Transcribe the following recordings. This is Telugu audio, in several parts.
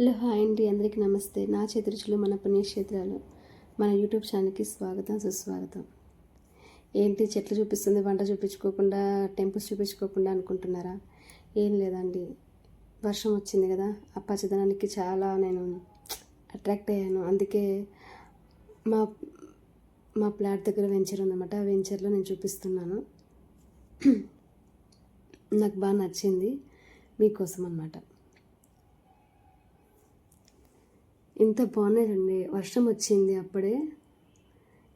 హలో హాయ్ అండి, అందరికీ నమస్తే. నా చేతి మన పుణ్యక్షేత్రాలు మన యూట్యూబ్ ఛానల్కి స్వాగతం, సుస్వాగతం. ఏంటి చెట్లు చూపిస్తుంది, వంట చూపించుకోకుండా, టెంపుల్స్ చూపించుకోకుండా అనుకుంటున్నారా? ఏం లేదండి, వర్షం వచ్చింది కదా, ఆ పచ్చదనానికి చాలా నేను అట్రాక్ట్ అయ్యాను. అందుకే మా మా ప్లాట్ దగ్గర వెంచర్ ఉందన్నమాట. ఆ వెంచర్లో నేను చూపిస్తున్నాను. నాకు బాగా నచ్చింది, మీకోసం అన్నమాట. ఇంత బాగున్నాయండి. వర్షం వచ్చింది అప్పుడే,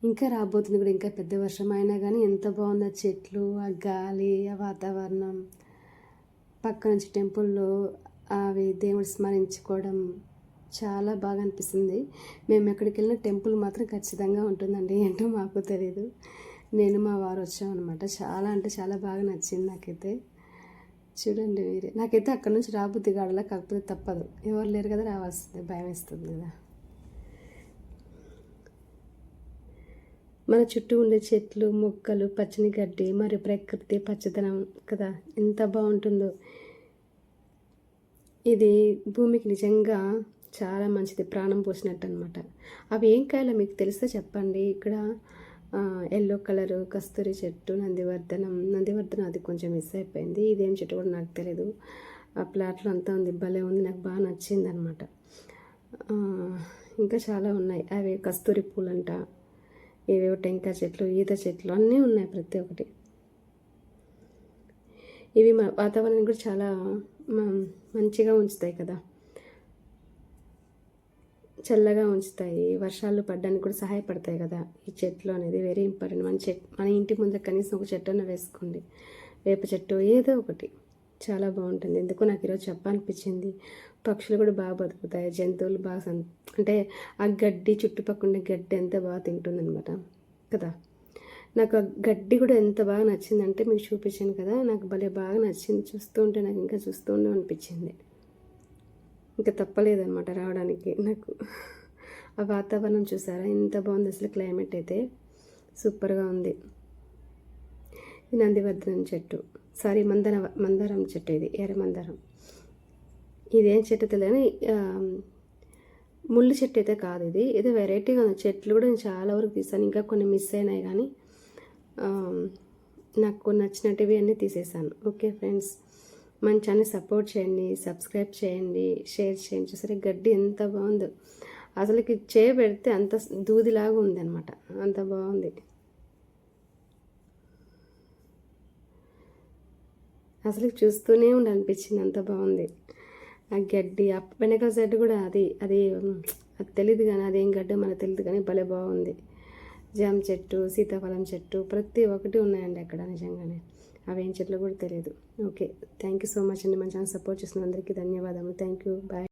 ఇంకా రాబోతుంది కూడా, ఇంకా పెద్ద వర్షం అయినా కానీ ఎంత బాగుంది ఆ చెట్లు, ఆ గాలి, ఆ వాతావరణం. పక్క నుంచి టెంపుల్లో అవి దేవుడు స్మరించుకోవడం చాలా బాగా అనిపిస్తుంది. మేము ఎక్కడికి వెళ్ళిన టెంపుల్ మాత్రం ఖచ్చితంగా ఉంటుందండి. ఏంటో మాకు తెలియదు. నేను మా వారు వచ్చామన్నమాట. చాలా అంటే చాలా బాగా నచ్చింది నాకైతే. చూడండి మీరే. నాకైతే అక్కడ నుంచి రాబుద్ది కాడలా, కాకపోతే తప్పదు, ఎవరు లేరు కదా, రావాల్సిందే, భయం వేస్తుంది కదా. మన చుట్టూ ఉండే చెట్లు, మొక్కలు, పచ్చని గడ్డి, మరియు ప్రకృతి పచ్చదనం కదా, ఎంత బాగుంటుందో. ఇది భూమికి నిజంగా చాలా మంచిది, ప్రాణం పోసినట్టు అనమాట. అవి ఏం కాయాలో మీకు తెలిస్తే చెప్పండి. ఇక్కడ ఎల్లో కలరు కస్తూరి చెట్టు, నందివర్ధనం అది కొంచెం మిస్ అయిపోయింది. ఇదేం చెట్టు కూడా నాకు తెలియదు. ఆ ప్లాట్లో అంతా ఉంది, భలే ఉంది, నాకు బాగా నచ్చింది అనమాట. ఇంకా చాలా ఉన్నాయి. అవి కస్తూరి పూలంట, ఇవేవో టెంకాయ చెట్లు, ఈత చెట్లు అన్నీ ఉన్నాయి, ప్రతి ఒక్కటి. ఇవి మన వాతావరణాన్ని కూడా చాలా మంచిగా ఉంచుతాయి కదా, చల్లగా ఉంచుతాయి, వర్షాలు పడడానికి కూడా సహాయపడతాయి కదా ఈ చెట్లు అనేది. Very important. మన ఇంటి ముందర కనీసం ఒక చెట్టున వేసుకోండి, వేప చెట్టు ఏదో ఒకటి, చాలా బాగుంటుంది. ఎందుకో నాకు ఈరోజు చెప్పాలనిపించింది. పక్షులు కూడా బాగా బతుకుతాయి, జంతువులు బాగా అంటే ఆ గడ్డి, చుట్టుపక్కల ఉండే గడ్డి ఎంత బాగా తింటుందన్నమాట కదా. నాకు ఆ గడ్డి కూడా ఎంత బాగా నచ్చిందంటే మీకు చూపించాను కదా, నాకు భలే బాగా నచ్చింది. చూస్తూ ఉంటే నాకు ఇంకా చూస్తూ ఉండే అనిపించింది. ఇంకా తప్పలేదన్నమాట రావడానికి నాకు. ఆ వాతావరణం చూసారా ఎంత బాగుంది అసలు, క్లైమేట్ అయితే సూపర్గా ఉంది. ఇది నందివర్ధనం చెట్టు, సారీ మందారం చెట్టు, ఇది ఎర్రమందారం. ఇదేం చెట్టు తెలియని ముళ్ళు చెట్టు అయితే కాదు, ఇది ఏదో వెరైటీగా ఉంది. చెట్లు కూడా నేను చాలా వరకు తీసాను, ఇంకా కొన్ని మిస్ అయినాయి, కానీ నాకు నచ్చినట్టువి అన్నీ తీసేసాను. ఓకే ఫ్రెండ్స్, మన ఛానల్ సపోర్ట్ చేయండి, సబ్స్క్రైబ్ చేయండి, షేర్ చేయండి. చూసారా గడ్డి ఎంత బాగుందో, అసలుకి పెడితే అంత దూదిలాగా ఉంది అనమాట, అంత బాగుంది. అసలు చూస్తూనే ఉండాలనిపించింది, అంత బాగుంది ఆ గడ్డి. ఆ వెనకాల సైడ్ కూడా అది అది తెలియదు కానీ, అదేం గడ్డో మనకు తెలియదు కానీ భలే బాగుంది. జామ చెట్టు, సీతాఫలం చెట్టు, ప్రతి ఒక్కటి ఉన్నాయండి అక్కడ నిజంగానే. అవేం చెట్లు కూడా తెలియదు. Okay, thank you so much అండి. మన ఛానల్ సపోర్ట్ చేసిన అందరికీ ధన్యవాదాలు. Thank you, bye.